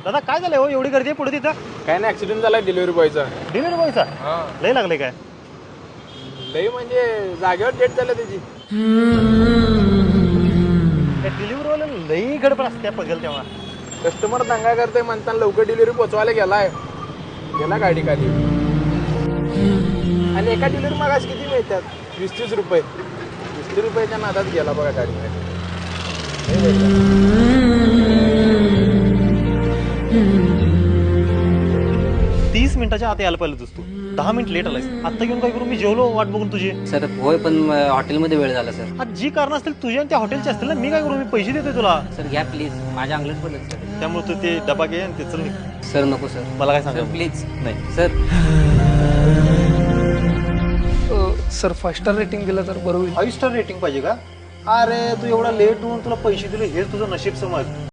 दादा काय झालंय हो एवढी गर्दी आहे पुढे तिथं? काय नाही ऍक्सिडेंट झालाय डिलिव्हरी बॉयचा. डिलिव्हरी बॉयचा लय लागले काय? लई म्हणजे जागेवर डेट झालं त्याची. डिलिव्हरी वाला लई गडबड असते पगल तेव्हा. कस्टमर दंगा करते म्हणताना लवकर डिलिव्हरी पोचवायला गेलाय. गेला गाडी खाली. आणि एका डिलिव्हरी मागास किती मिळतात? 20-30 रुपये. 20 रुपयाच्या नादात गेला बघा गाडी. 30 मिनिटाच्या आत यायला पाहिजे तू 10 मिनिट लेट आलायस. आता घेऊन काय करू? मी जेवलो वाट बघून तुझी. सर होय पण हॉटेलमध्ये वेळ झाला सर. आज जी कारण असतील तुझ्या आणि त्या हॉटेलची असतील ना, मी काय करू? मी पैसे देतोय तुला. सर घ्या प्लीज, माझ्या अंगलट पडत सर. त्यामुळे तू ते डबा घे आणि ते चल निघ. सर नको सर. मला काय सर सांग प्लीज. नाही सर सर 5 स्टार रेटिंग दिलं तर बरं होईल. 5 स्टार रेटिंग पाहिजे का? अरे तू एवढा लेट होऊन तुला पैसे दिले हे तुझं नशीब समज.